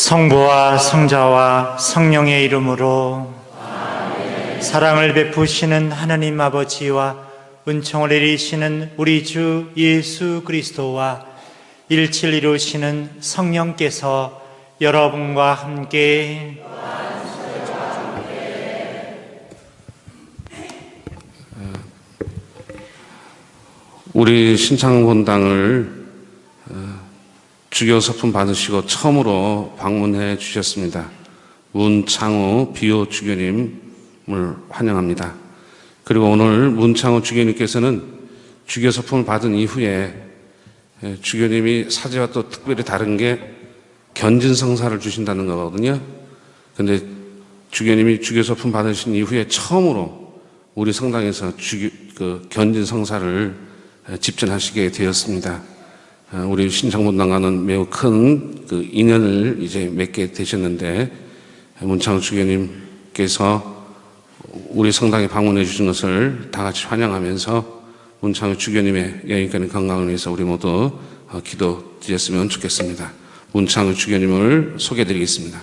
성부와 성자와 성령의 이름으로 아멘. 사랑을 베푸시는 하나님 아버지와 은총을 내리시는 우리 주 예수 그리스도와 일치를 이루시는 성령께서 여러분과 함께 우리 신창본당을 주교 서품 받으시고 처음으로 방문해 주셨습니다. 문창우 비호 주교님을 환영합니다. 그리고 오늘 문창우 주교님께서는 주교 서품을 받은 이후에 주교님이 사제와 또 특별히 다른 게 견진성사를 주신다는 거거든요. 근데 주교님이 주교 서품 받으신 이후에 처음으로 우리 성당에서 견진성사를 집전하시게 되었습니다. 우리 신창본당과는 매우 큰 인연을 이제 맺게 되셨는데, 문창우 주교님께서 우리 성당에 방문해 주신 것을 다 같이 환영하면서 문창우 주교님의 영육간의 건강을 위해서 우리 모두 기도드렸으면 좋겠습니다. 문창우 주교님을 소개해 드리겠습니다.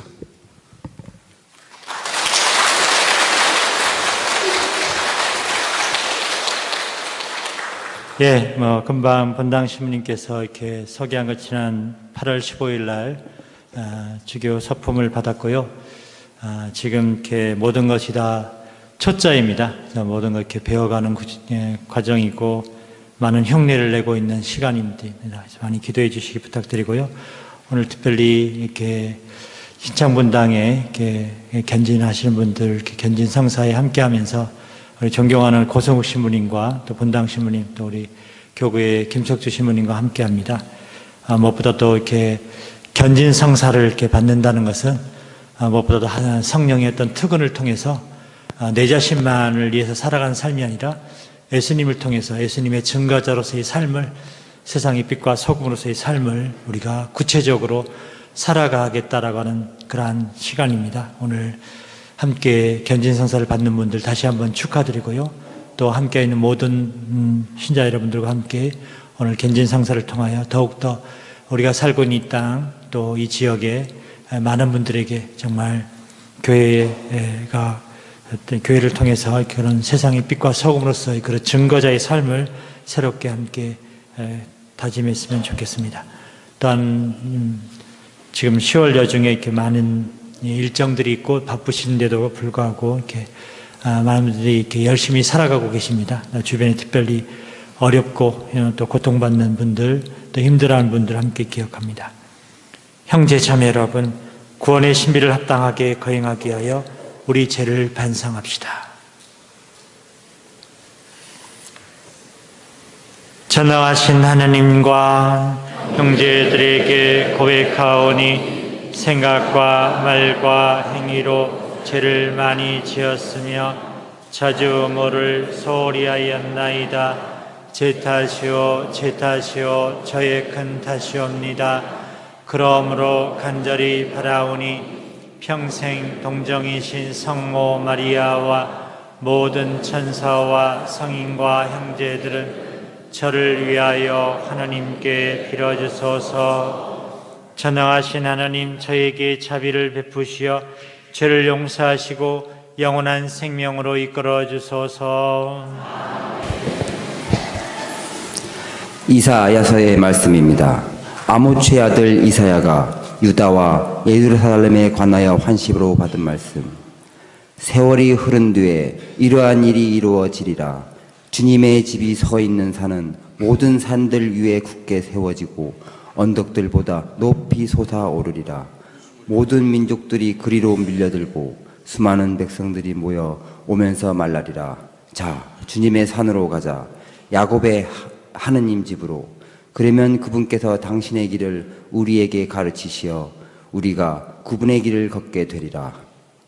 금방 본당 신부님께서 이렇게 소개한 것 지난 8월 15일 날 주교 서품을 받았고요. 지금 이렇게 모든 것이 다 초짜입니다. 모든 걸 이렇게 배워가는 과정이고 많은 흉내를 내고 있는 시간입니다. 많이 기도해 주시기 부탁드리고요. 오늘 특별히 이렇게 신창본당에 이렇게 견진하시는 분들, 이렇게 견진 성사에 함께하면서 우리 존경하는 고성욱 신부님과 또 본당 신부님, 또 우리 교구의 김석주 신부님과 함께합니다. 무엇보다도 이렇게 견진 성사를 이렇게 받는다는 것은 무엇보다도 성령의 어떤 특권을 통해서 내 자신만을 위해서 살아가는 삶이 아니라 예수님을 통해서 예수님의 증거자로서의 삶을, 세상의 빛과 소금으로서의 삶을 우리가 구체적으로 살아가겠다라고 하는 그러한 시간입니다. 오늘 함께 견진성사를 받는 분들 다시 한번 축하드리고요. 또 함께 있는 모든 신자 여러분들과 함께 오늘 견진성사를 통하여 더욱더 우리가 살고 있는 이 땅, 또 이 지역에 많은 분들에게 정말 교회가 어떤 교회를 통해서 그런 세상의 빛과 소금으로서의 그런 증거자의 삶을 새롭게 함께 다짐했으면 좋겠습니다. 또한 지금 10월 여중에 이렇게 많은 일정들이 있고 바쁘신데도 불구하고 이렇게 많은 분들이 이렇게 열심히 살아가고 계십니다. 주변에 특별히 어렵고 또 고통받는 분들, 또 힘들어하는 분들 함께 기억합니다. 형제 자매 여러분, 구원의 신비를 합당하게 거행하기 위하여 우리 죄를 반성합시다. 전능하신 하나님과 형제들에게 고백하오니 생각과 말과 행위로 죄를 많이 지었으며 자주 뭐를 소홀히 하였나이다. 제 탓이요 저의 큰 탓이옵니다. 그러므로 간절히 바라오니 평생 동정이신 성모 마리아와 모든 천사와 성인과 형제들은 저를 위하여 하나님께 빌어주소서. 전능하신 하나님, 저에게 자비를 베푸시어 죄를 용서하시고 영원한 생명으로 이끌어 주소서. 이사야서의 말씀입니다. 아모츠의 아들 이사야가 유다와 예루살렘에 관하여 환십으로 받은 말씀. 세월이 흐른 뒤에 이러한 일이 이루어지리라. 주님의 집이 서 있는 산은 모든 산들 위에 굳게 세워지고 언덕들보다 높이 솟아오르리라. 모든 민족들이 그리로 밀려들고 수많은 백성들이 모여 오면서 말라리라. 자, 주님의 산으로 가자. 야곱의 하느님 집으로. 그러면 그분께서 당신의 길을 우리에게 가르치시어 우리가 그분의 길을 걷게 되리라.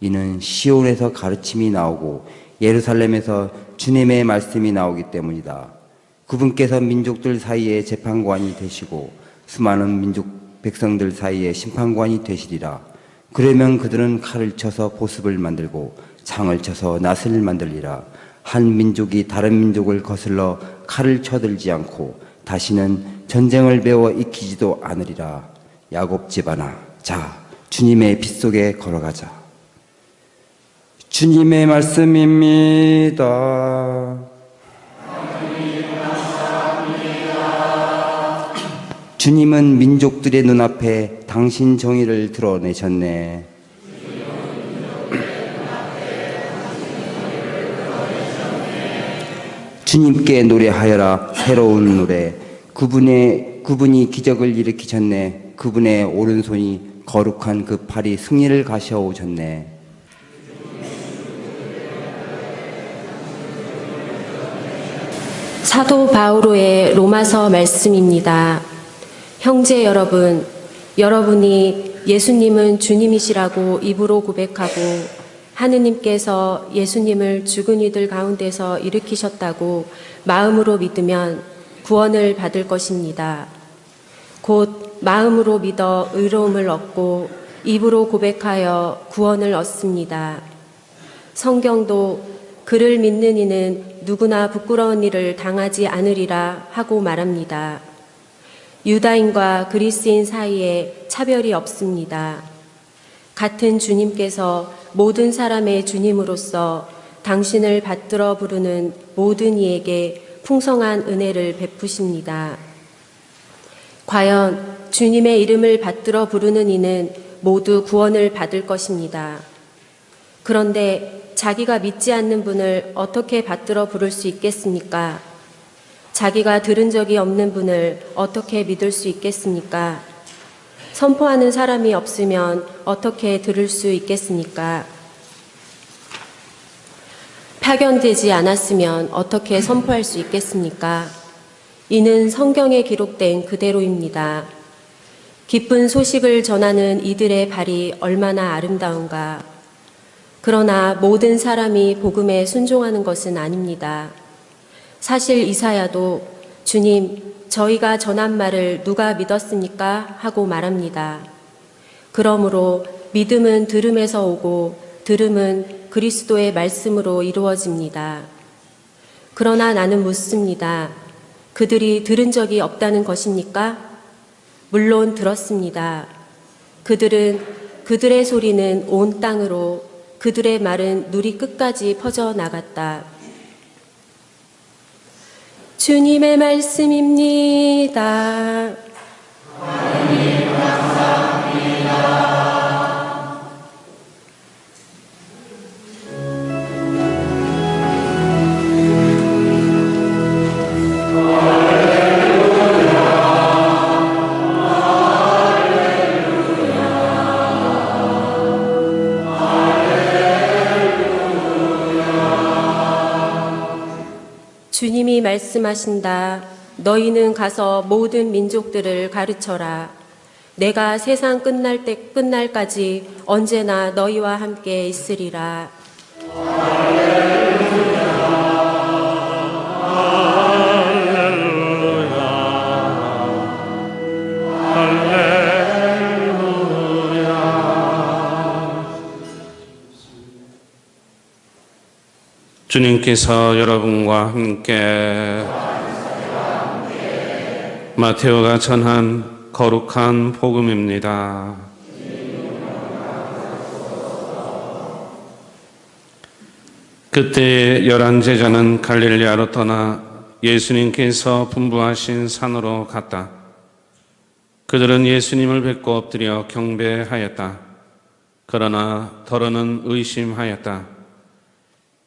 이는 시온에서 가르침이 나오고 예루살렘에서 주님의 말씀이 나오기 때문이다. 그분께서 민족들 사이에 재판관이 되시고 수많은 민족 백성들 사이에 심판관이 되시리라. 그러면 그들은 칼을 쳐서 보습을 만들고 창을 쳐서 낫을 만들리라. 한 민족이 다른 민족을 거슬러 칼을 쳐들지 않고 다시는 전쟁을 배워 익히지도 않으리라. 야곱 집아나, 자, 주님의 빛 속에 걸어가자. 주님의 말씀입니다. 주님은 민족들의 눈앞에 당신 정의를 드러내셨네. 주님께 노래하여라. 새로운 노래. 그분이 기적을 일으키셨네. 그분의 오른손이 거룩한 그 팔이 승리를 가셔오셨네. 사도 바오로의 로마서 말씀입니다. 형제 여러분, 여러분이 예수님은 주님이시라고 입으로 고백하고 하느님께서 예수님을 죽은 이들 가운데서 일으키셨다고 마음으로 믿으면 구원을 받을 것입니다. 곧 마음으로 믿어 의로움을 얻고 입으로 고백하여 구원을 얻습니다. 성경도 그를 믿는 이는 누구나 부끄러운 일을 당하지 않으리라 하고 말합니다. 유다인과 그리스인 사이에 차별이 없습니다. 같은 주님께서 모든 사람의 주님으로서 당신을 받들어 부르는 모든 이에게 풍성한 은혜를 베푸십니다. 과연 주님의 이름을 받들어 부르는 이는 모두 구원을 받을 것입니다. 그런데 자기가 믿지 않는 분을 어떻게 받들어 부를 수 있겠습니까? 자기가 들은 적이 없는 분을 어떻게 믿을 수 있겠습니까? 선포하는 사람이 없으면 어떻게 들을 수 있겠습니까? 파견되지 않았으면 어떻게 선포할 수 있겠습니까? 이는 성경에 기록된 그대로입니다. 기쁜 소식을 전하는 이들의 발이 얼마나 아름다운가. 그러나 모든 사람이 복음에 순종하는 것은 아닙니다. 사실 이사야도 주님, 저희가 전한 말을 누가 믿었습니까? 하고 말합니다. 그러므로 믿음은 들음에서 오고 들음은 그리스도의 말씀으로 이루어집니다. 그러나 나는 묻습니다. 그들이 들은 적이 없다는 것입니까? 물론 들었습니다. 그들의 소리는 온 땅으로, 그들의 말은 누리 끝까지 퍼져나갔다. 주님의 말씀입니다. 하나님 감사합니다. 주님이 말씀하신다. 너희는 가서 모든 민족들을 가르쳐라. 내가 세상 끝날까지 언제나 너희와 함께 있으리라. 주님께서 여러분과 함께 마테오가 전한 거룩한 복음입니다. 그때 11 제자는 갈릴리아로 떠나 예수님께서 분부하신 산으로 갔다. 그들은 예수님을 뵙고 엎드려 경배하였다. 그러나 더러는 의심하였다.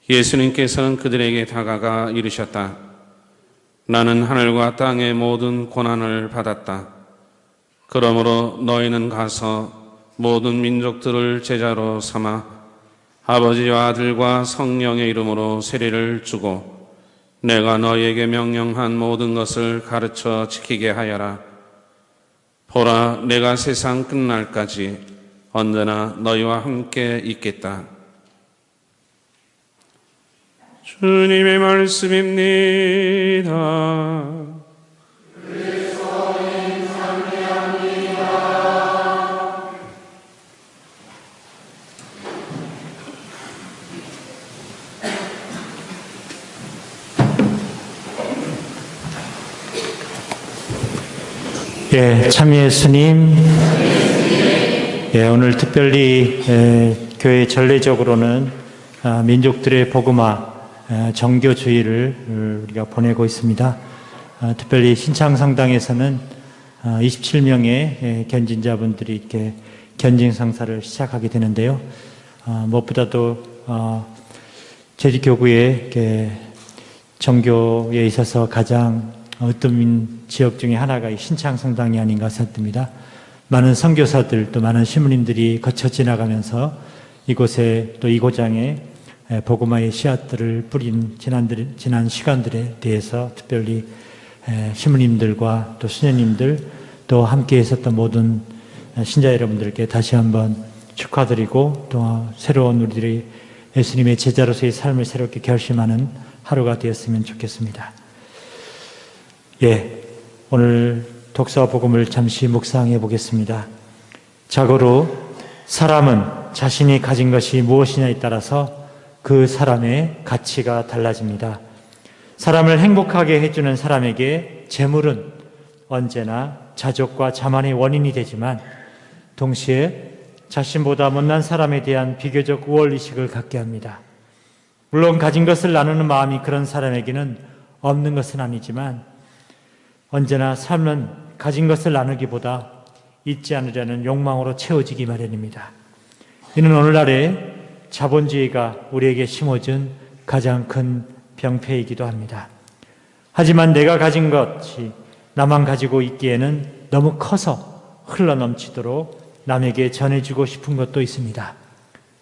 예수님께서는 그들에게 다가가 이르셨다. 나는 하늘과 땅의 모든 고난을 받았다. 그러므로 너희는 가서 모든 민족들을 제자로 삼아 아버지와 아들과 성령의 이름으로 세례를 주고 내가 너희에게 명령한 모든 것을 가르쳐 지키게 하여라. 보라, 내가 세상 끝날까지 언제나 너희와 함께 있겠다. 주님의 말씀입니다. 그리스도인 찬미합니다. 예, 참 예수님, 예, 오늘 특별히 교회 전례적으로는 민족들의 복음화 정교주의를 우리가 보내고 있습니다. 특별히 신창성당에서는 27명의 견진자분들이 이렇게 견진성사를 시작하게 되는데요. 무엇보다도 제주교구의 정교에 있어서 가장 으뜸인 지역 중에 하나가 이 신창성당이 아닌가 생각됩니다. 많은 선교사들 또 많은 신부님들이 거쳐 지나가면서 이곳에 또 이고장에 복음화의 씨앗들을 뿌린 지난 시간들에 대해서 특별히 신부님들과 또 수녀님들 또 함께 있었던 모든 신자 여러분들께 다시 한번 축하드리고 또 새로운 우리들이 예수님의 제자로서의 삶을 새롭게 결심하는 하루가 되었으면 좋겠습니다. 예, 오늘 독서와 복음을 잠시 묵상해 보겠습니다. 자고로 사람은 자신이 가진 것이 무엇이냐에 따라서 그 사람의 가치가 달라집니다. 사람을 행복하게 해주는 사람에게 재물은 언제나 자족과 자만의 원인이 되지만 동시에 자신보다 못난 사람에 대한 비교적 우월의식을 갖게 합니다. 물론 가진 것을 나누는 마음이 그런 사람에게는 없는 것은 아니지만 언제나 삶은 가진 것을 나누기보다 잊지 않으려는 욕망으로 채워지기 마련입니다. 이는 오늘날의 자본주의가 우리에게 심어준 가장 큰 병폐이기도 합니다. 하지만 내가 가진 것이 나만 가지고 있기에는 너무 커서 흘러넘치도록 남에게 전해주고 싶은 것도 있습니다.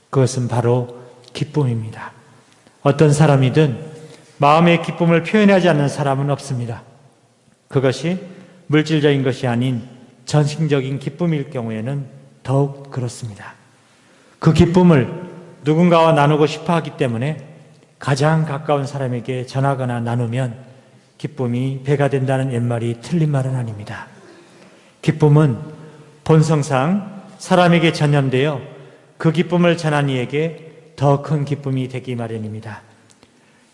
그것은 바로 기쁨입니다. 어떤 사람이든 마음의 기쁨을 표현하지 않는 사람은 없습니다. 그것이 물질적인 것이 아닌 전신적인 기쁨일 경우에는 더욱 그렇습니다. 그 기쁨을 누군가와 나누고 싶어 하기 때문에 가장 가까운 사람에게 전하거나 나누면 기쁨이 배가 된다는 옛말이 틀린 말은 아닙니다. 기쁨은 본성상 사람에게 전염되어 그 기쁨을 전한 이에게 더 큰 기쁨이 되기 마련입니다.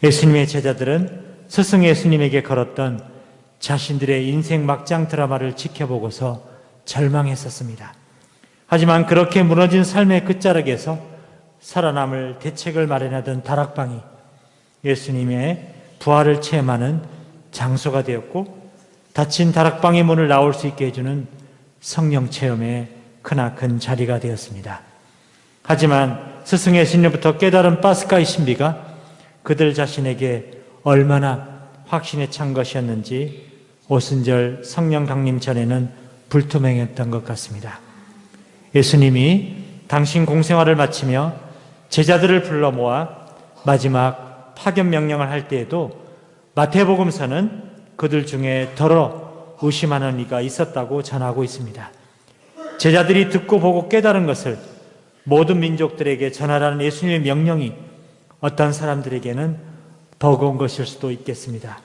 예수님의 제자들은 스승 예수님에게 걸었던 자신들의 인생 막장 드라마를 지켜보고서 절망했었습니다. 하지만 그렇게 무너진 삶의 끝자락에서 살아남을 대책을 마련하던 다락방이 예수님의 부활을 체험하는 장소가 되었고 닫힌 다락방의 문을 나올 수 있게 해주는 성령 체험의 크나큰 자리가 되었습니다. 하지만 스승 예수님부터 깨달은 파스카의 신비가 그들 자신에게 얼마나 확신에 찬 것이었는지 오순절 성령 강림 전에는 불투명했던 것 같습니다. 예수님이 당신 공생활을 마치며 제자들을 불러 모아 마지막 파견 명령을 할 때에도 마태복음서는 그들 중에 더러 의심하는 이가 있었다고 전하고 있습니다. 제자들이 듣고 보고 깨달은 것을 모든 민족들에게 전하라는 예수님의 명령이 어떤 사람들에게는 버거운 것일 수도 있겠습니다.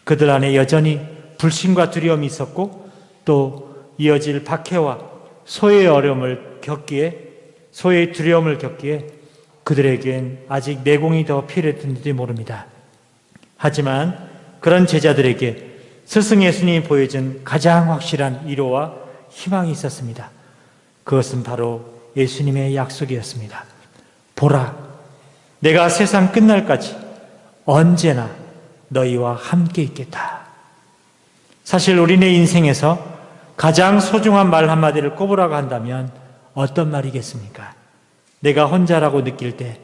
그들 안에 여전히 불신과 두려움이 있었고 또 이어질 박해와 소외의 어려움을 겪기에 소외의 두려움을 겪기에 그들에겐 아직 내공이 더 필요했는지 모릅니다. 하지만 그런 제자들에게 스승 예수님이 보여준 가장 확실한 위로와 희망이 있었습니다. 그것은 바로 예수님의 약속이었습니다. 보라, 내가 세상 끝날까지 언제나 너희와 함께 있겠다. 사실 우리네 인생에서 가장 소중한 말 한마디를 꼽으라고 한다면 어떤 말이겠습니까? 내가 혼자라고 느낄 때,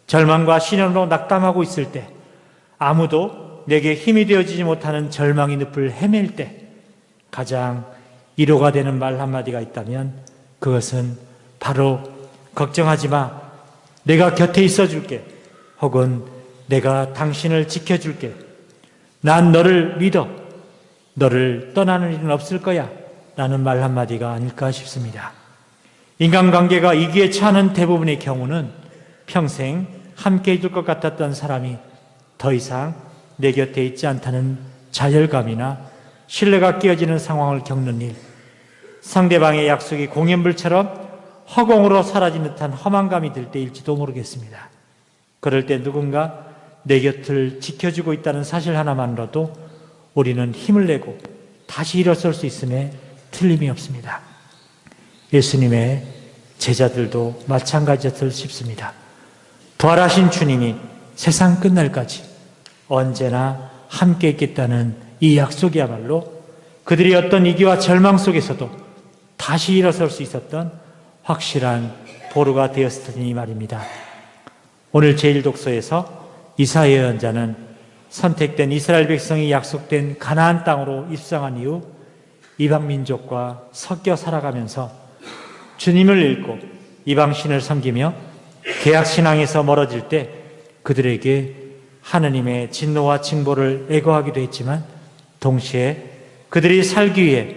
절망과 시련으로 낙담하고 있을 때, 아무도 내게 힘이 되어지지 못하는 절망의 늪을 헤맬 때 가장 위로가 되는 말 한마디가 있다면 그것은 바로 걱정하지 마, 내가 곁에 있어줄게, 혹은 내가 당신을 지켜줄게, 난 너를 믿어, 너를 떠나는 일은 없을 거야 라는 말 한마디가 아닐까 싶습니다. 인간관계가 이기에 차는 대부분의 경우는 평생 함께 해줄 것 같았던 사람이 더 이상 내 곁에 있지 않다는 좌절감이나 신뢰가 깨어지는 상황을 겪는 일, 상대방의 약속이 공연불처럼 허공으로 사라진 듯한 허망감이 들 때일지도 모르겠습니다. 그럴 때 누군가 내 곁을 지켜주고 있다는 사실 하나만으로도 우리는 힘을 내고 다시 일어설 수 있음에 틀림이 없습니다. 예수님의 제자들도 마찬가지였을 싶습니다. 부활하신 주님이 세상 끝날까지 언제나 함께 있겠다는 이 약속이야말로 그들이 어떤 위기와 절망 속에서도 다시 일어설 수 있었던 확실한 보루가 되었을 테니 말입니다. 오늘 제1독서에서 이사야 예언자는 선택된 이스라엘 백성이 약속된 가나안 땅으로 입성한 이후 이방 민족과 섞여 살아가면서 주님을 잃고 이방신을 섬기며 개약신앙에서 멀어질 때 그들에게 하느님의 진노와 징벌을 애거하기도 했지만 동시에 그들이 살기 위해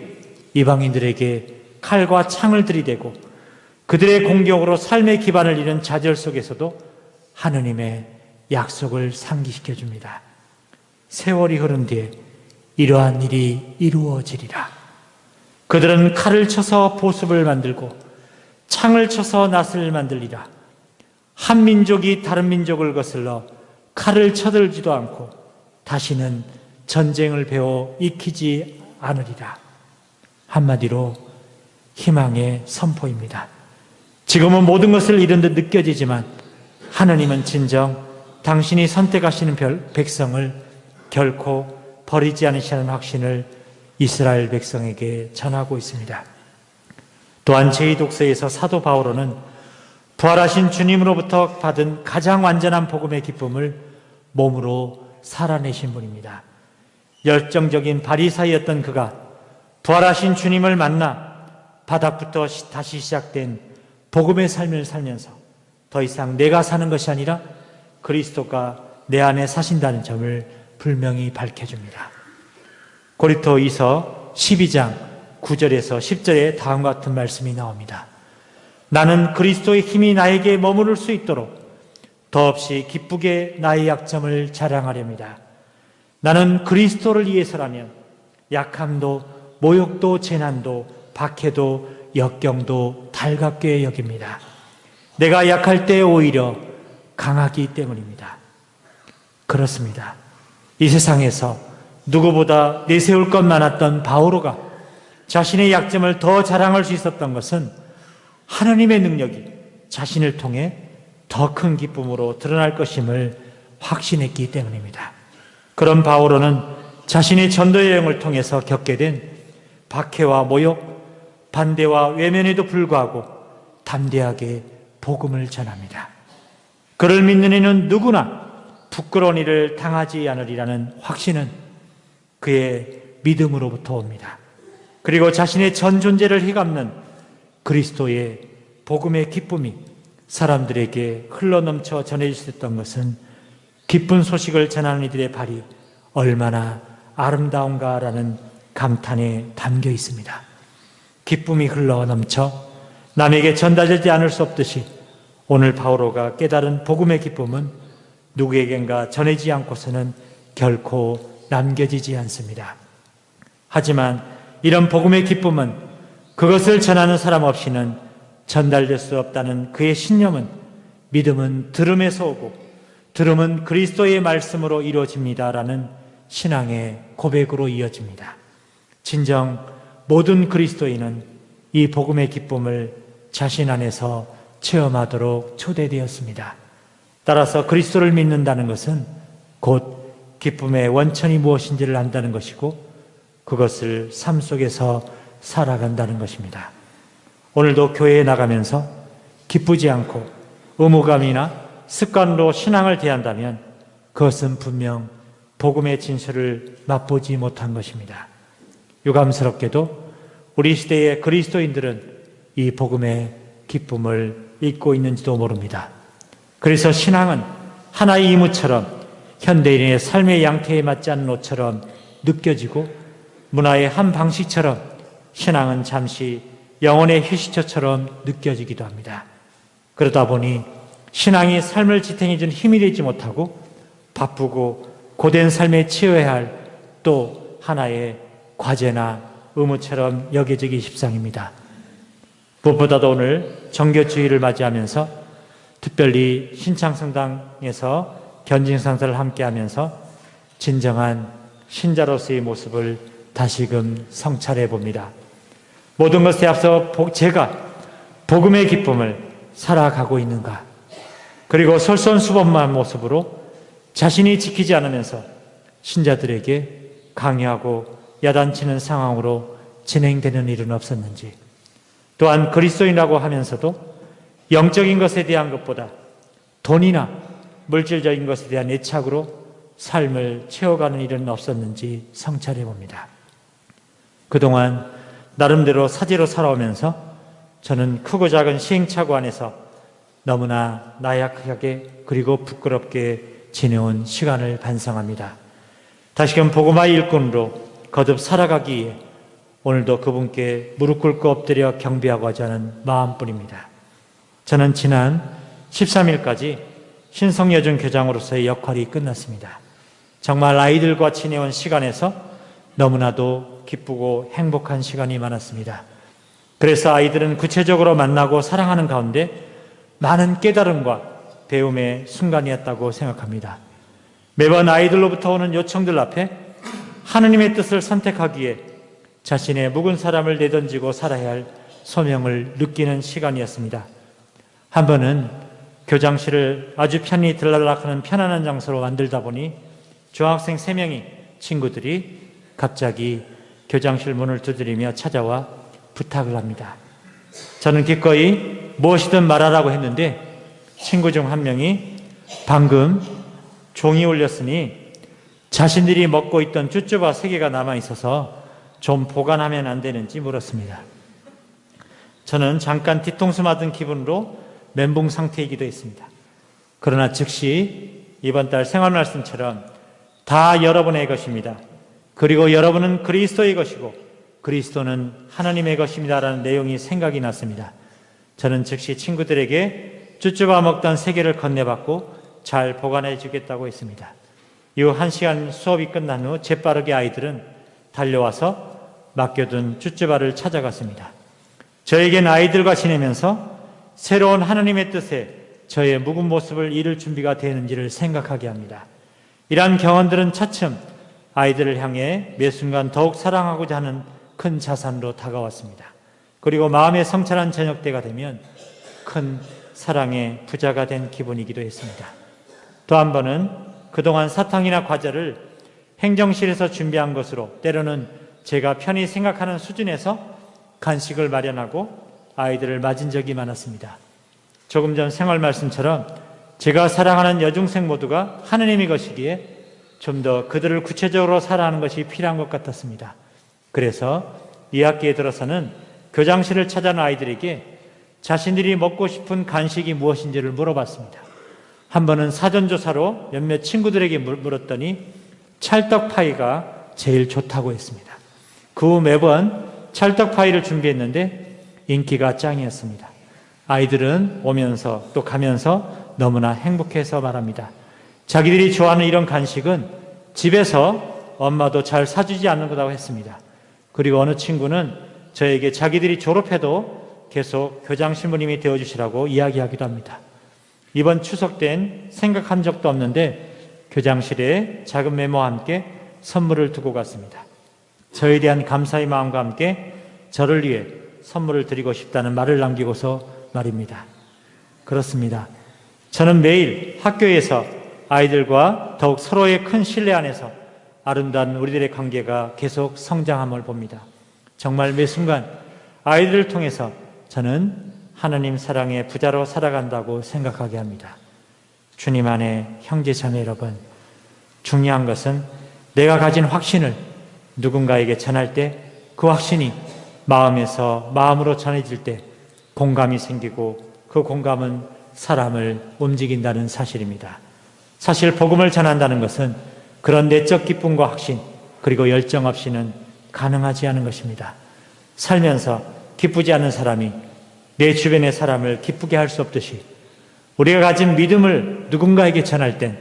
이방인들에게 칼과 창을 들이대고 그들의 공격으로 삶의 기반을 잃은 좌절 속에서도 하느님의 약속을 상기시켜 줍니다. 세월이 흐른 뒤에 이러한 일이 이루어지리라. 그들은 칼을 쳐서 보습을 만들고 창을 쳐서 낫을 만들리라. 한 민족이 다른 민족을 거슬러 칼을 쳐들지도 않고 다시는 전쟁을 배워 익히지 않으리라. 한마디로 희망의 선포입니다. 지금은 모든 것을 잃은 듯 느껴지지만 하느님은 진정 당신이 선택하시는 백성을 결코 버리지 않으시는 확신을 이스라엘 백성에게 전하고 있습니다. 또한 제2독서에서 사도 바오로는 부활하신 주님으로부터 받은 가장 완전한 복음의 기쁨을 몸으로 살아내신 분입니다. 열정적인 바리사이였던 그가 부활하신 주님을 만나 바닥부터 다시 시작된 복음의 삶을 살면서 더 이상 내가 사는 것이 아니라 그리스도가 내 안에 사신다는 점을 분명히 밝혀줍니다. 고린도이서 12장 9절에서 10절에 다음과 같은 말씀이 나옵니다. 나는 그리스도의 힘이 나에게 머무를 수 있도록 더없이 기쁘게 나의 약점을 자랑하렵니다. 나는 그리스도를 위해서라면 약함도 모욕도 재난도 박해도 역경도 달갑게 여깁니다. 내가 약할 때 오히려 강하기 때문입니다. 그렇습니다. 이 세상에서 누구보다 내세울 것 많았던 바오로가 자신의 약점을 더 자랑할 수 있었던 것은 하느님의 능력이 자신을 통해 더 큰 기쁨으로 드러날 것임을 확신했기 때문입니다. 그런 바오로는 자신의 전도 여행을 통해서 겪게 된 박해와 모욕, 반대와 외면에도 불구하고 담대하게 복음을 전합니다. 그를 믿는 이는 누구나 부끄러운 일을 당하지 않으리라는 확신은 그의 믿음으로부터 옵니다. 그리고 자신의 전 존재를 휘감는 그리스도의 복음의 기쁨이 사람들에게 흘러넘쳐 전해졌던 것은 기쁜 소식을 전하는 이들의 발이 얼마나 아름다운가라는 감탄에 담겨 있습니다. 기쁨이 흘러넘쳐 남에게 전달되지 않을 수 없듯이 오늘 바오로가 깨달은 복음의 기쁨은 누구에겐가 전해지지 않고서는 결코 남겨지지 않습니다. 하지만 이런 복음의 기쁨은 그것을 전하는 사람 없이는 전달될 수 없다는 그의 신념은 믿음은 들음에서 오고 들음은 그리스도의 말씀으로 이루어집니다라는 신앙의 고백으로 이어집니다. 진정 모든 그리스도인은 이 복음의 기쁨을 자신 안에서 체험하도록 초대되었습니다. 따라서 그리스도를 믿는다는 것은 곧 기쁨의 원천이 무엇인지를 안다는 것이고 그것을 삶 속에서 살아간다는 것입니다. 오늘도 교회에 나가면서 기쁘지 않고 의무감이나 습관으로 신앙을 대한다면 그것은 분명 복음의 진실을 맛보지 못한 것입니다. 유감스럽게도 우리 시대의 그리스도인들은 이 복음의 기쁨을 잊고 있는지도 모릅니다. 그래서 신앙은 하나의 의무처럼 현대인의 삶의 양태에 맞지 않는 옷처럼 느껴지고 문화의 한 방식처럼 신앙은 잠시 영혼의 휴식처처럼 느껴지기도 합니다. 그러다 보니 신앙이 삶을 지탱해 준 힘이 되지 못하고 바쁘고 고된 삶에 치여야 할 또 하나의 과제나 의무처럼 여겨지기 십상입니다. 무엇보다도 오늘 정교주의를 맞이하면서 특별히 신창성당에서 견진상사를 함께하면서 진정한 신자로서의 모습을 다시금 성찰해 봅니다. 모든 것에 앞서 제가 복음의 기쁨을 살아가고 있는가? 그리고 솔선수범한 모습으로 자신이 지키지 않으면서 신자들에게 강요하고 야단치는 상황으로 진행되는 일은 없었는지, 또한 그리스도인이라고 하면서도 영적인 것에 대한 것보다 돈이나 물질적인 것에 대한 애착으로 삶을 채워가는 일은 없었는지 성찰해 봅니다. 그동안 나름대로 사제로 살아오면서 저는 크고 작은 시행착오 안에서 너무나 나약하게 그리고 부끄럽게 지내온 시간을 반성합니다. 다시금 복음화의 일꾼으로 거듭 살아가기 위해 오늘도 그분께 무릎 꿇고 엎드려 경배하고자 하는 마음뿐입니다. 저는 지난 13일까지 신성여중 교장으로서의 역할이 끝났습니다. 정말 아이들과 지내온 시간에서 너무나도 기쁘고 행복한 시간이 많았습니다. 그래서 아이들은 구체적으로 만나고 사랑하는 가운데 많은 깨달음과 배움의 순간이었다고 생각합니다. 매번 아이들로부터 오는 요청들 앞에 하느님의 뜻을 선택하기에 자신의 묵은 사람을 내던지고 살아야 할 소명을 느끼는 시간이었습니다. 한 번은 교장실을 아주 편히 들락날락하는 편안한 장소로 만들다 보니 중학생 3명이 친구들이 갑자기 교장실 문을 두드리며 찾아와 부탁을 합니다. 저는 기꺼이 무엇이든 말하라고 했는데 친구 중 한 명이 방금 종이 울렸으니 자신들이 먹고 있던 쭈쭈바 3개가 남아있어서 좀 보관하면 안 되는지 물었습니다. 저는 잠깐 뒤통수 맞은 기분으로 멘붕 상태이기도 했습니다. 그러나 즉시 이번 달 생활 말씀처럼 다 여러분의 것입니다. 그리고 여러분은 그리스도의 것이고 그리스도는 하나님의 것입니다라는 내용이 생각이 났습니다. 저는 즉시 친구들에게 쭈쭈바 먹던 3개를 건네받고 잘 보관해 주겠다고 했습니다. 이후 1시간 수업이 끝난 후 재빠르게 아이들은 달려와서 맡겨둔 쭈쭈바를 찾아갔습니다. 저에겐 아이들과 지내면서 새로운 하나님의 뜻에 저의 묵은 모습을 이룰 준비가 되는지를 생각하게 합니다. 이러한 경험들은 차츰 아이들을 향해 매 순간 더욱 사랑하고자 하는 큰 자산으로 다가왔습니다. 그리고 마음의 성찰한 저녁 때가 되면 큰 사랑의 부자가 된 기분이기도 했습니다. 또 한 번은 그동안 사탕이나 과자를 행정실에서 준비한 것으로 때로는 제가 편히 생각하는 수준에서 간식을 마련하고 아이들을 맞은 적이 많았습니다. 조금 전 생활 말씀처럼 제가 사랑하는 여중생 모두가 하느님의 것이기에 좀 더 그들을 구체적으로 사랑하는 것이 필요한 것 같았습니다. 그래서 2학기에 들어서는 교장실을 찾아온 아이들에게 자신들이 먹고 싶은 간식이 무엇인지를 물어봤습니다. 한 번은 사전조사로 몇몇 친구들에게 물었더니 찰떡파이가 제일 좋다고 했습니다. 그 후 매번 찰떡파이를 준비했는데 인기가 짱이었습니다. 아이들은 오면서 또 가면서 너무나 행복해서 말합니다. 자기들이 좋아하는 이런 간식은 집에서 엄마도 잘 사주지 않는 거라고 했습니다. 그리고 어느 친구는 저에게 자기들이 졸업해도 계속 교장 신부님이 되어주시라고 이야기하기도 합니다. 이번 추석 땐 생각한 적도 없는데 교장실에 작은 메모와 함께 선물을 두고 갔습니다. 저에 대한 감사의 마음과 함께 저를 위해 선물을 드리고 싶다는 말을 남기고서 말입니다. 그렇습니다. 저는 매일 학교에서 아이들과 더욱 서로의 큰 신뢰 안에서 아름다운 우리들의 관계가 계속 성장함을 봅니다. 정말 매 순간 아이들을 통해서 저는 하나님 사랑의 부자로 살아간다고 생각하게 합니다. 주님 안에 형제 자매 여러분, 중요한 것은 내가 가진 확신을 누군가에게 전할 때 그 확신이 마음에서 마음으로 전해질 때 공감이 생기고 그 공감은 사람을 움직인다는 사실입니다. 사실 복음을 전한다는 것은 그런 내적 기쁨과 확신 그리고 열정 없이는 가능하지 않은 것입니다. 살면서 기쁘지 않은 사람이 내 주변의 사람을 기쁘게 할 수 없듯이 우리가 가진 믿음을 누군가에게 전할 땐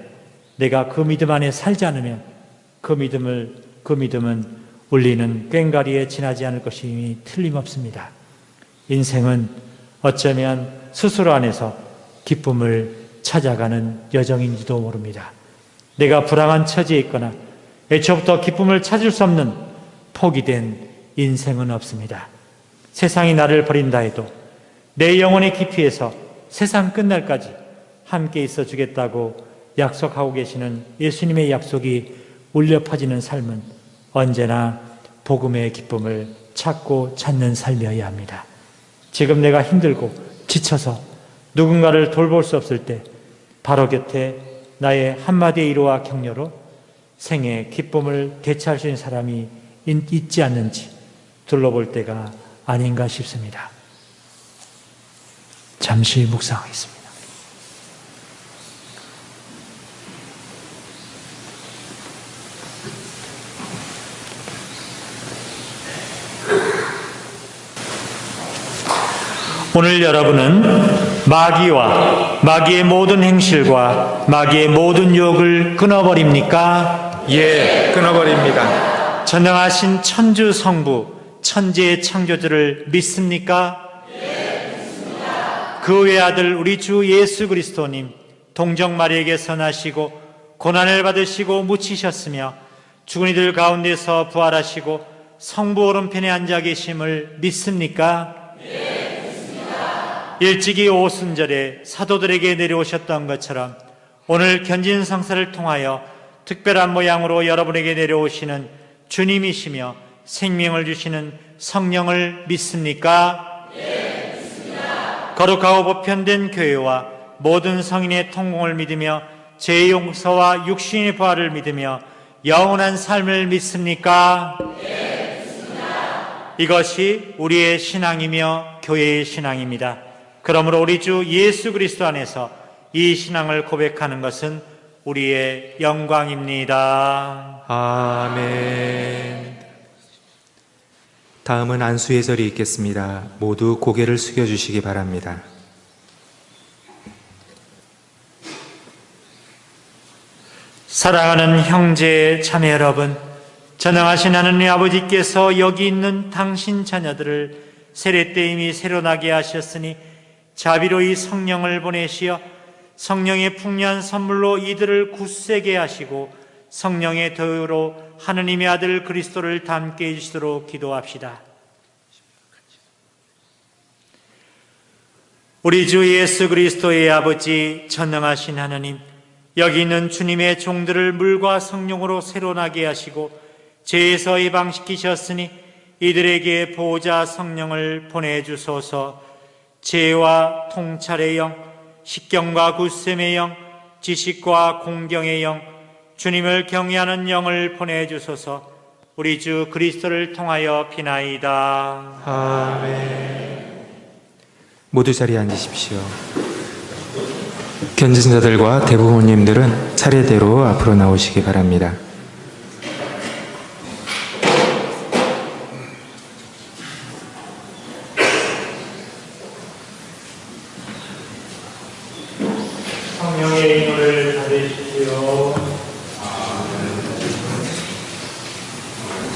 내가 그 믿음 안에 살지 않으면 그 믿음은 울리는 꽹과리에 지나지 않을 것이 틀림없습니다. 인생은 어쩌면 스스로 안에서 기쁨을 찾아가는 여정인지도 모릅니다. 내가 불행한 처지에 있거나 애초부터 기쁨을 찾을 수 없는 포기된 인생은 없습니다. 세상이 나를 버린다 해도 내 영혼의 깊이에서 세상 끝날까지 함께 있어 주겠다고 약속하고 계시는 예수님의 약속이 울려 퍼지는 삶은 언제나 복음의 기쁨을 찾고 찾는 삶이어야 합니다. 지금 내가 힘들고 지쳐서 누군가를 돌볼 수 없을 때 바로 곁에 나의 한마디의 위로와 격려로 생의 기쁨을 대체할 수 있는 사람이 있지 않는지 둘러볼 때가 아닌가 싶습니다. 잠시 묵상하겠습니다. 오늘 여러분은 마귀와 마귀의 모든 행실과 마귀의 모든 유혹을 끊어버립니까? 예, 끊어버립니다. 전능하신 천주 성부, 천지의 창조주를 믿습니까? 그 외의 아들 우리 주 예수 그리스도님, 동정 마리에게서 나시고 고난을 받으시고 묻히셨으며 죽은 이들 가운데서 부활하시고 성부 오른편에 앉아 계심을 믿습니까? 일찍이 오순절에 사도들에게 내려오셨던 것처럼 오늘 견진성사를 통하여 특별한 모양으로 여러분에게 내려오시는 주님이시며 생명을 주시는 성령을 믿습니까? 네, 믿습니다. 거룩하고 보편된 교회와 모든 성인의 통공을 믿으며 죄의 용서와 육신의 부활을 믿으며 영원한 삶을 믿습니까? 네, 믿습니다. 이것이 우리의 신앙이며 교회의 신앙입니다. 그러므로 우리 주 예수 그리스도 안에서 이 신앙을 고백하는 것은 우리의 영광입니다. 아멘. 다음은 안수 예절이 있겠습니다. 모두 고개를 숙여주시기 바랍니다. 사랑하는 형제 자매 여러분, 전능하신 하느님 아버지께서 여기 있는 당신 자녀들을 세례 때 이미 새로나게 하셨으니 자비로 이 성령을 보내시어 성령의 풍요한 선물로 이들을 굳세게 하시고 성령의 도유로 하느님의 아들 그리스도를 닮게 해주시도록 기도합시다. 우리 주 예수 그리스도의 아버지 전능하신 하느님, 여기 있는 주님의 종들을 물과 성령으로 새로나게 하시고 죄에서 해방시키셨으니 이들에게 보호자 성령을 보내주소서. 죄와 통찰의 영, 식경과 굳셈의 영, 지식과 공경의 영, 주님을 경외하는 영을 보내주소서. 우리 주 그리스도를 통하여 비나이다. 아멘. 모두 자리에 앉으십시오. 견진자들과 대부모님들은 차례대로 앞으로 나오시기 바랍니다. 성령의 인도를 받으십시오.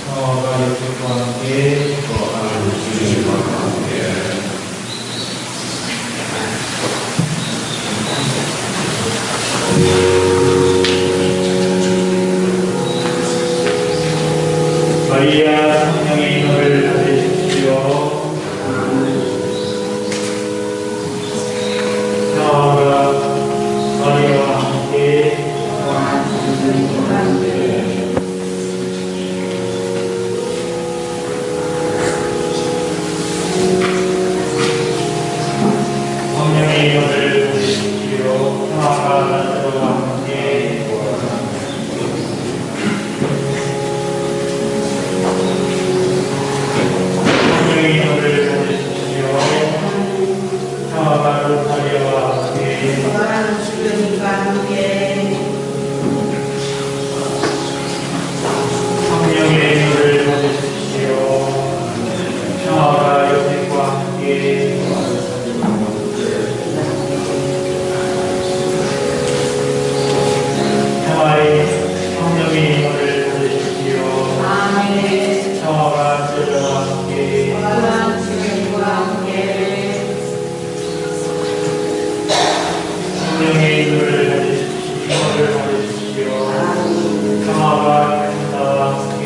성화가 예수와 함께 마리아 성령의 인도를 받으십시오. 성화가 마리아와 함께 성령의 인도를 받으십시오. 성화가 나와 함께 성령의 인도를 받으십시오. 성화가 마리아와 함께 성령의 인도를 받으십시오. 평화가 여택과 함께 평화의 성령의 인도를 받으십시오. 평화가 주와 함께 성령의 인도를 받으십시오. 평화가 나와 함께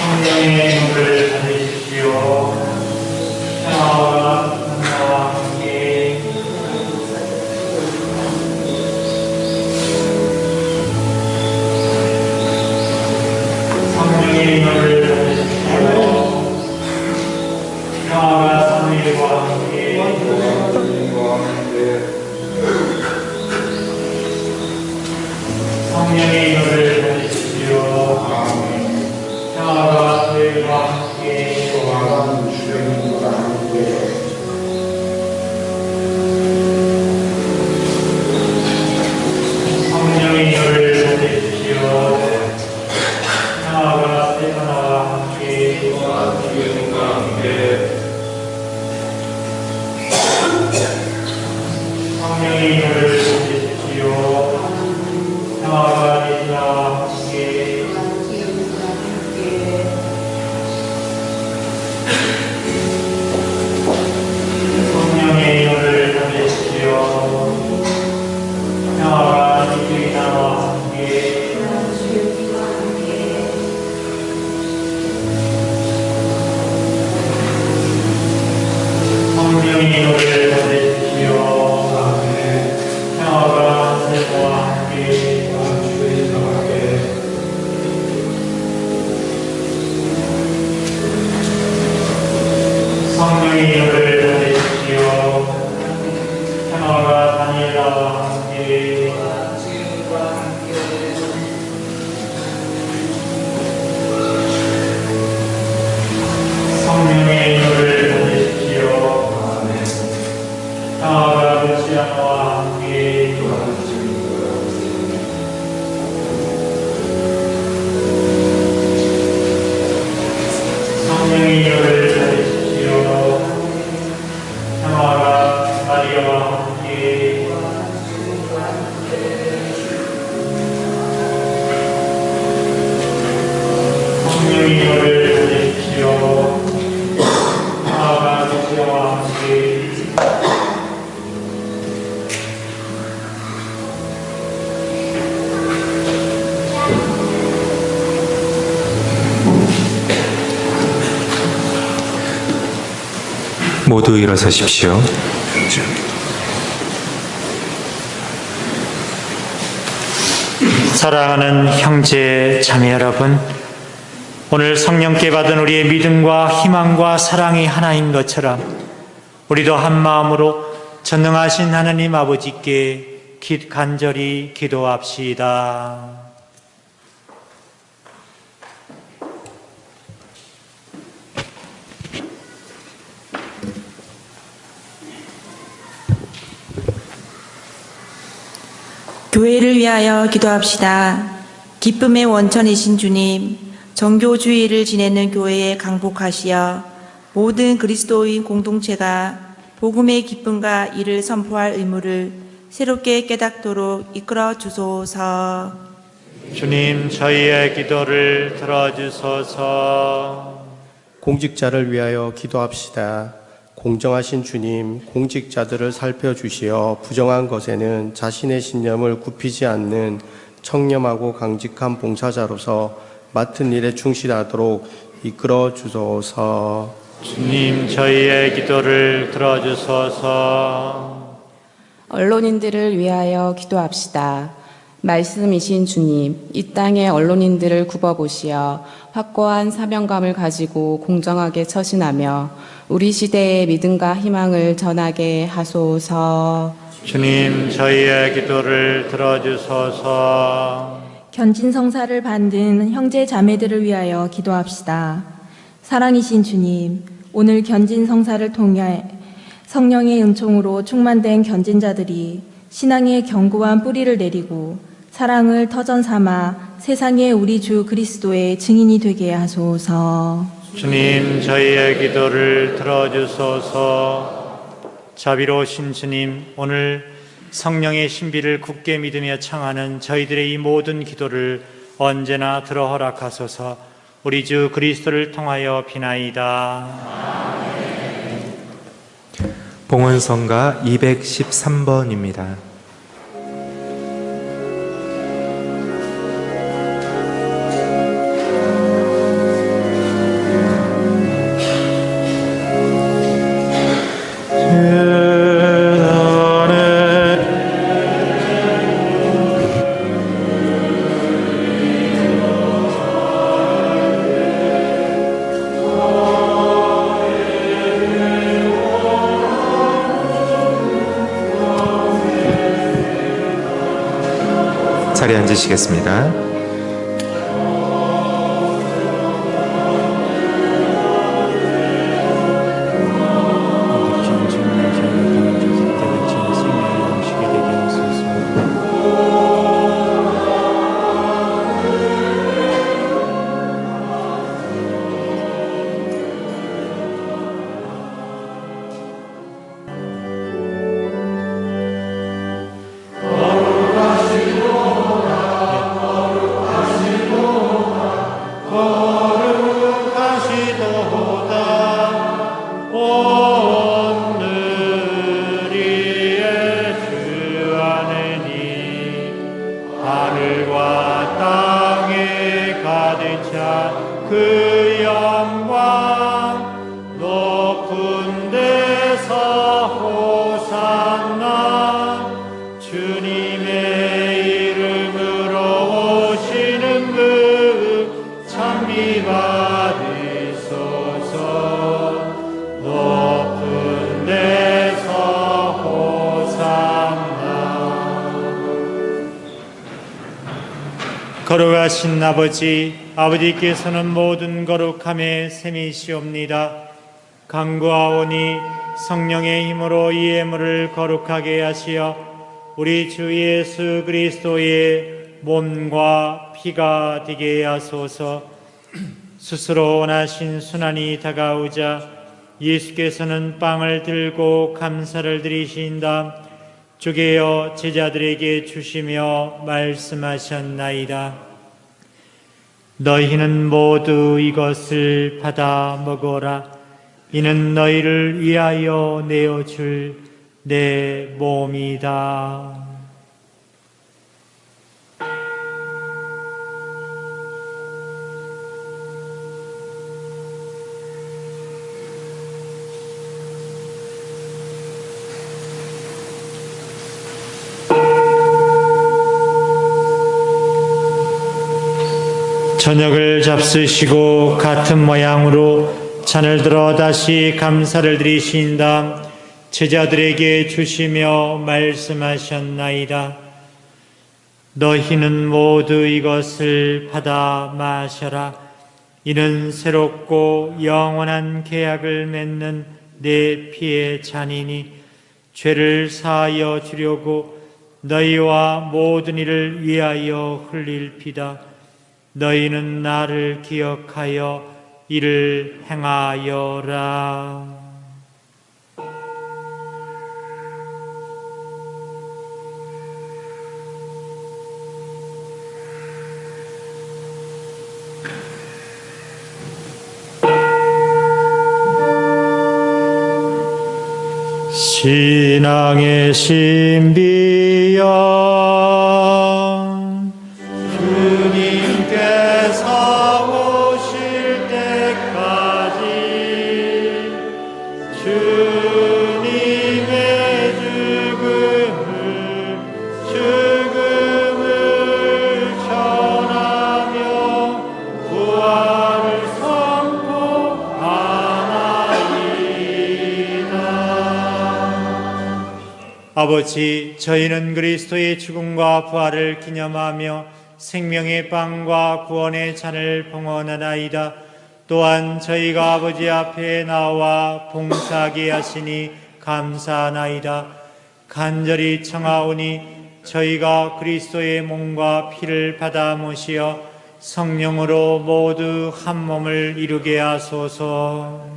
성령의 눈을 받으십시오. 평화와 평화와 함께 성령의 눈을 받으십시오. 평화가 성령과 함께 성령의 눈을 받으십시오. 평화가 저희와 함께 성령의 눈을 받으십시오. 평화가 세상과 함께 성령의 눈을 받으십시오. 평화가 세상과 함께 성령의 눈을 받으십시오. 평화가 지주의 나와 함께 성령의 눈을 받으십시오. 평화가 하늘과 함께 성령의 눈을 받으십시오. 평화가 다니엘과 함께 성령의 눈을 받으십시오. 평화가 루시아와 함께 성령의 눈을 받으십시오. 평화가 마리아와 함께 성령의 눈을 받으십시오. 평화가 루시아와 함께 모두 일어서십시오. 사랑하는 형제 자매 여러분, 오늘 성령께 받은 우리의 믿음과 희망과 사랑이 하나인 것처럼 우리도 한 마음으로 전능하신 하나님 아버지께 간절히 기도합시다. 교회를 위하여 기도합시다. 기쁨의 원천이신 주님, 정교주의를 지내는 교회에 강복하시어 모든 그리스도인 공동체가 복음의 기쁨과 이를 선포할 의무를 새롭게 깨닫도록 이끌어 주소서. 주님, 저희의 기도를 들어주소서. 공직자를 위하여 기도합시다. 공정하신 주님, 공직자들을 살펴주시어 부정한 것에는 자신의 신념을 굽히지 않는 청렴하고 강직한 봉사자로서 맡은 일에 충실하도록 이끌어 주소서. 주님, 저희의 기도를 들어주소서. 언론인들을 위하여 기도합시다. 말씀이신 주님, 이 땅의 언론인들을 굽어보시어 확고한 사명감을 가지고 공정하게 처신하며 우리 시대의 믿음과 희망을 전하게 하소서. 주님, 저희의 기도를 들어주소서. 견진성사를 받는 형제 자매들을 위하여 기도합시다. 사랑이신 주님, 오늘 견진성사를 통해 성령의 은총으로 충만된 견진자들이 신앙의 견고한 뿌리를 내리고 사랑을 터전 삼아 세상에 우리 주 그리스도의 증인이 되게 하소서. 주님, 저희의 기도를 들어주소서. 자비로우신 주님, 오늘 성령의 신비를 굳게 믿으며 청하는 저희들의 이 모든 기도를 언제나 들어 허락하소서. 우리 주 그리스도를 통하여 비나이다. 봉헌성가 213번입니다. 자리에 앉으시겠습니다. 그 영광 높은 데서 호산나 주님의 이름으로 오시는 그 찬미 받으소서. 높은 데서 호산나. 거룩하신 아버지께서는 모든 거룩함의 셈이시옵니다. 간구하오니 성령의 힘으로 이 예물을 거룩하게 하시어 우리 주 예수 그리스도의 몸과 피가 되게 하소서. 스스로 원하신 순환이 다가오자 예수께서는 빵을 들고 감사를 드리신 다음 쪼개어 제자들에게 주시며 말씀하셨나이다. 너희는 모두 이것을 받아 먹어라. 이는 너희를 위하여 내어줄 내 몸이다. 저녁을 잡수시고 같은 모양으로 잔을 들어 다시 감사를 드리신 다음 제자들에게 주시며 말씀하셨나이다. 너희는 모두 이것을 받아 마셔라. 이는 새롭고 영원한 계약을 맺는 내 피의 잔이니 죄를 사하여 주려고 너희와 모든 이를 위하여 흘릴 피다. 너희는 나를 기억하여 이를 행하여라. 신앙의 신비여 주님께서 오실 때까지 주님의 죽음을 전하며 부활을 선포하나이다. 아버지, 저희는 그리스도의 죽음과 부활을 기념하며 생명의 빵과 구원의 잔을 봉헌하나이다. 또한 저희가 아버지 앞에 나와 봉사하게 하시니 감사하나이다. 간절히 청하오니 저희가 그리스도의 몸과 피를 받아 모시어 성령으로 모두 한 몸을 이루게 하소서.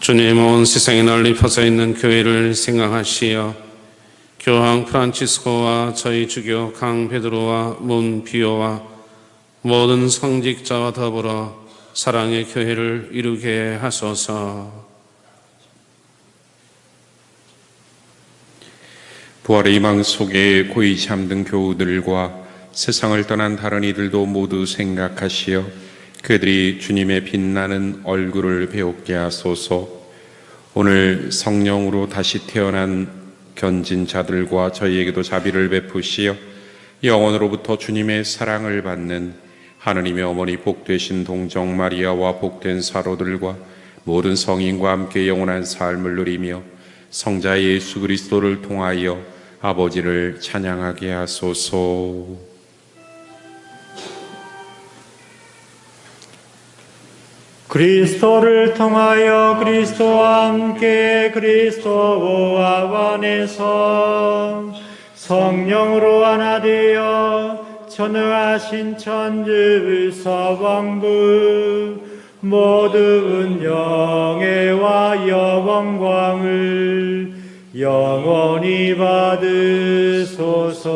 주님, 온 세상에 널리 퍼져 있는 교회를 생각하시어 교황 프란치스코와 저희 주교 강 베드로와 문 비오와 모든 성직자와 더불어 사랑의 교회를 이루게 하소서. 부활의 희망 속에 고이 잠든 교우들과 세상을 떠난 다른 이들도 모두 생각하시어 그들이 주님의 빛나는 얼굴을 배우게 하소서. 오늘 성령으로 다시 태어난 견진 자들과 저희에게도 자비를 베푸시어 영원으로부터 주님의 사랑을 받는 하느님의 어머니 복되신 동정 마리아와 복된 사로들과 모든 성인과 함께 영원한 삶을 누리며 성자 예수 그리스도를 통하여 아버지를 찬양하게 하소서. 그리스도를 통하여 그리스도와 함께 그리스도와 안에서 성령으로 하나 되어 전능하신 천주 서왕부 모든 영예와 영광을 영원히 받으소서.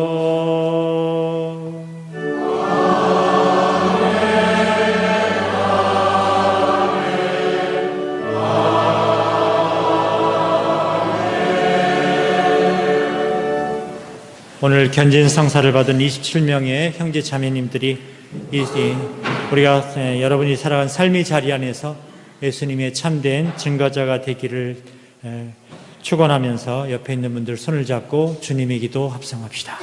오늘 견진 성사를 받은 27명의 형제 자매님들이 우리가 여러분이 살아간 삶의 자리 안에서 예수님의 참된 증거자가 되기를 축원하면서 옆에 있는 분들 손을 잡고 주님의 기도 합성합시다.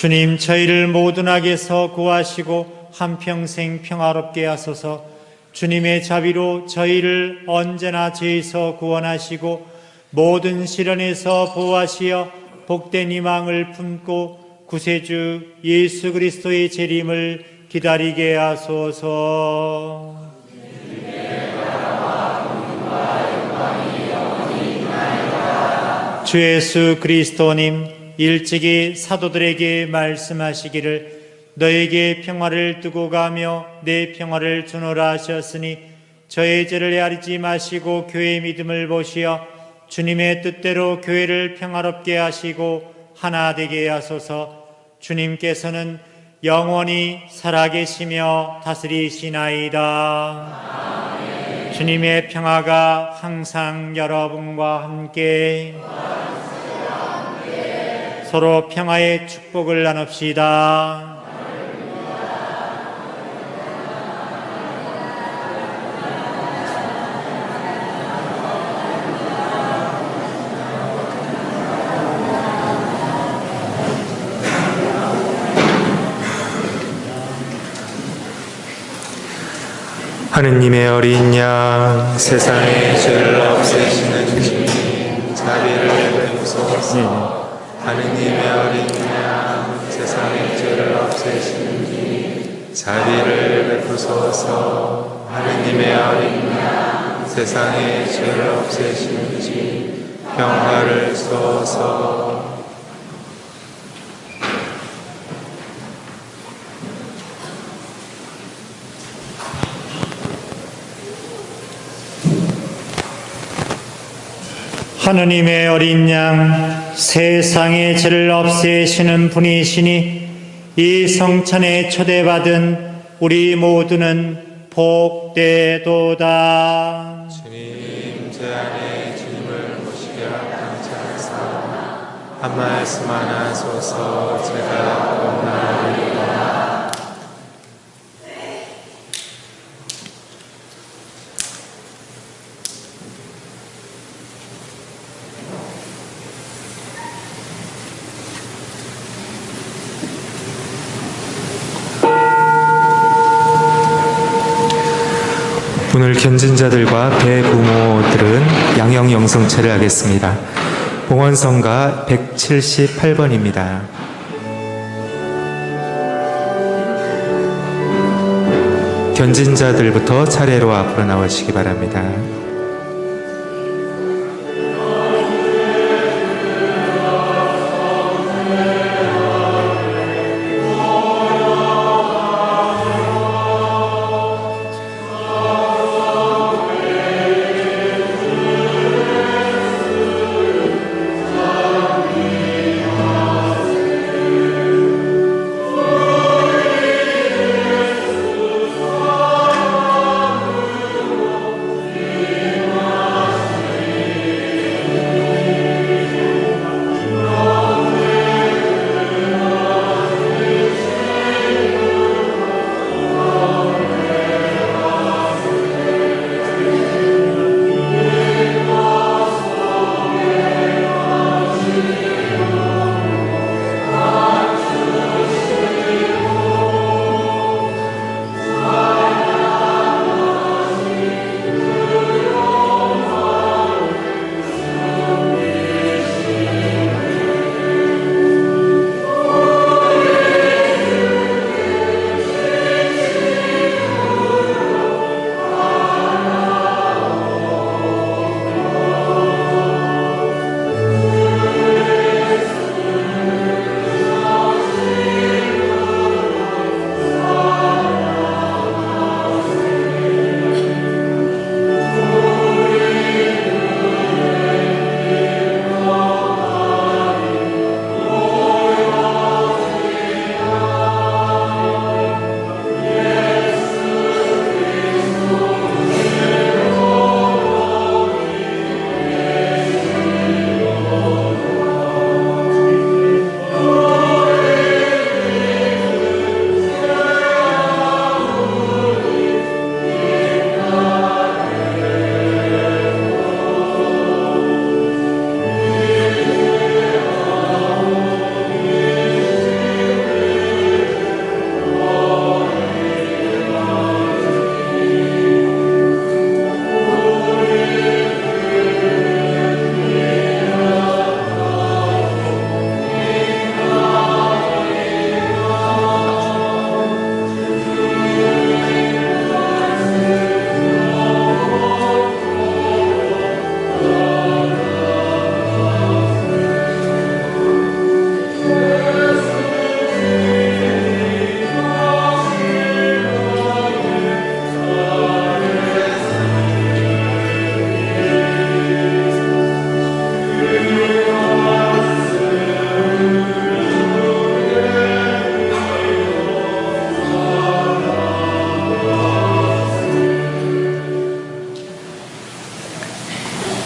주님, 저희를 모든 악에서 구하시고 한평생 평화롭게 하소서. 주님의 자비로 저희를 언제나 죄에서 구원하시고 모든 시련에서 보호하시어 복된 희망을 품고 구세주 예수 그리스도의 재림을 기다리게 하소서. 주 예수 그리스도님, 일찍이 사도들에게 말씀하시기를 너에게 평화를 두고 가며 내 평화를 주노라 하셨으니 저의 죄를 헤아리지 마시고 교회의 믿음을 보시어 주님의 뜻대로 교회를 평화롭게 하시고 하나 되게 하소서. 주님께서는 영원히 살아계시며 다스리시나이다. 아멘. 주님의 평화가 항상 여러분과 함께 서로 평화의 축복을 나눕시다. 하느님의 어린 양, 세상의 죄를 없애시는 주님, 자비를 베푸소서. 하느님의 어린 양, 세상의 죄를 없애시는 주님, 자비를 베푸소서. 하느님의 어린 양, 세상의 죄를 없애시는 주님, 평화를 쏘소서. 하느님의 어린 양, 세상의 죄를 없애시는 분이시니 이 성찬에 초대받은 우리 모두는 복되도다. 주님, 제 안에 주님을 모시게 한 말씀 하나 하소서. 제가 원하리이다. 오늘 견진자들과 배부모들은 양형 영성체를 하겠습니다. 봉헌성가 178번입니다. 견진자들부터 차례로 앞으로 나오시기 바랍니다.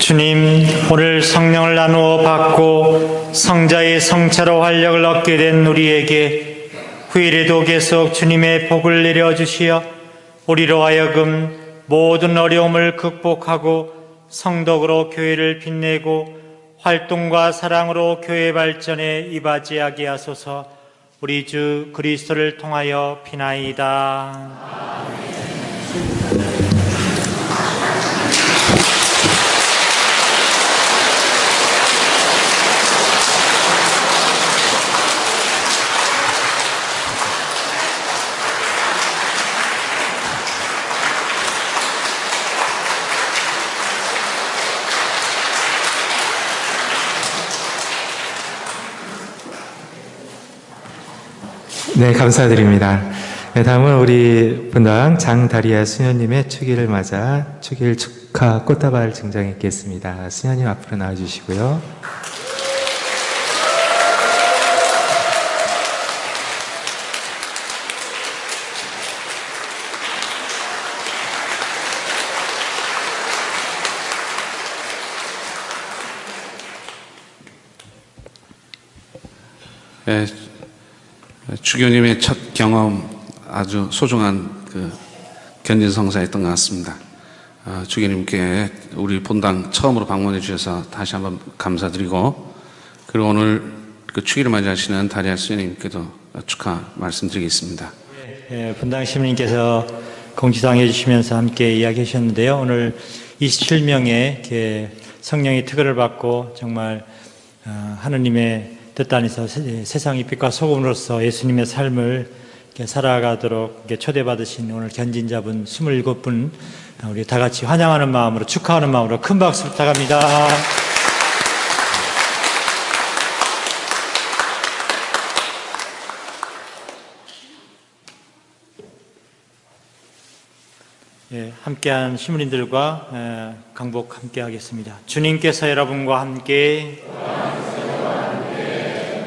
주님, 오늘 성령을 나누어 받고 성자의 성체로 활력을 얻게 된 우리에게 후일에도 계속 주님의 복을 내려주시어 우리로 하여금 모든 어려움을 극복하고 성덕으로 교회를 빛내고 활동과 사랑으로 교회 발전에 이바지하게 하소서. 우리 주 그리스도를 통하여 비나이다. 네, 감사드립니다. 네, 다음은 우리 분당 장다리아 수녀님의 축일을 맞아 축일 축하 꽃다발 증정했겠습니다. 수녀님 앞으로 나와주시고요. 예, 주교님의 첫 경험 아주 소중한 그 견진성사였던 것 같습니다. 주교님께 우리 본당 처음으로 방문해 주셔서 다시 한번 감사드리고, 그리고 오늘 그 축일을 맞이하시는 다리아 수녀님께도 축하 말씀드리겠습니다. 예, 분당 시민님께서 공지사항 해주시면서 함께 이야기해 주셨는데요. 오늘 27명의 이렇게 성령의 특허를 받고 정말 하느님의 뜻 안에서 세상의 빛과 소금으로서 예수님의 삶을 이렇게 살아가도록 이렇게 초대받으신 오늘 견진자분 27분, 우리 다 같이 환영하는 마음으로, 축하하는 마음으로 큰 박수 부탁합니다. 예, 함께한 시민들과 강복 함께 하겠습니다. 주님께서 여러분과 함께,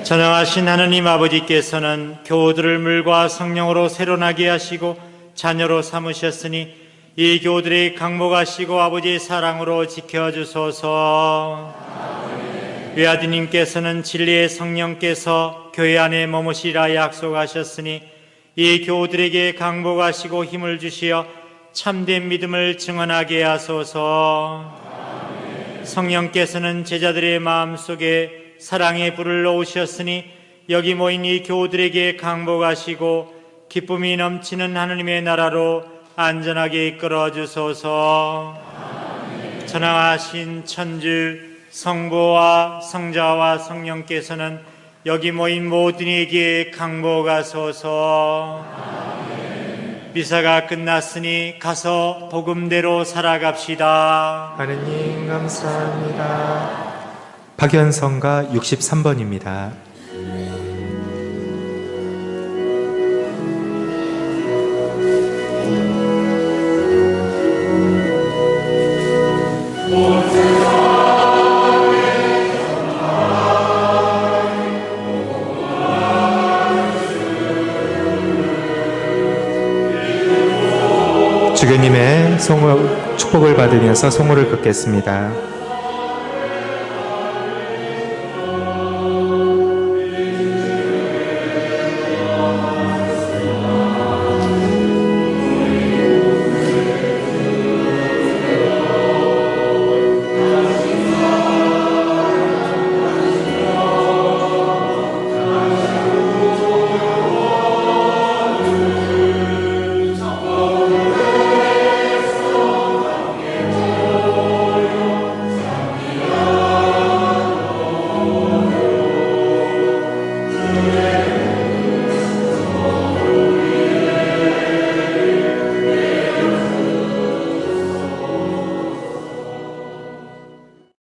전능하신 하느님 아버지께서는 교우들을 물과 성령으로 새로나게 하시고 자녀로 삼으셨으니 이 교우들의 강복하시고 아버지의 사랑으로 지켜주소서. 외아드님께서는 진리의 성령께서 교회 안에 머무시라 약속하셨으니 이 교우들에게 강복하시고 힘을 주시어 참된 믿음을 증언하게 하소서. 성령께서는 제자들의 마음속에 사랑의 불을 놓으셨으니 여기 모인 이 교우들에게 강복하시고 기쁨이 넘치는 하느님의 나라로 안전하게 이끌어 주소서. 전능하신 천주 성부와 성자와 성령께서는 여기 모인 모든 이에게 강복하소서. 미사가 끝났으니 가서 복음대로 살아갑시다. 하느님 감사합니다. 박연성가 63번입니다. 주교님의 축복을 받으면서 송호를 긋겠습니다.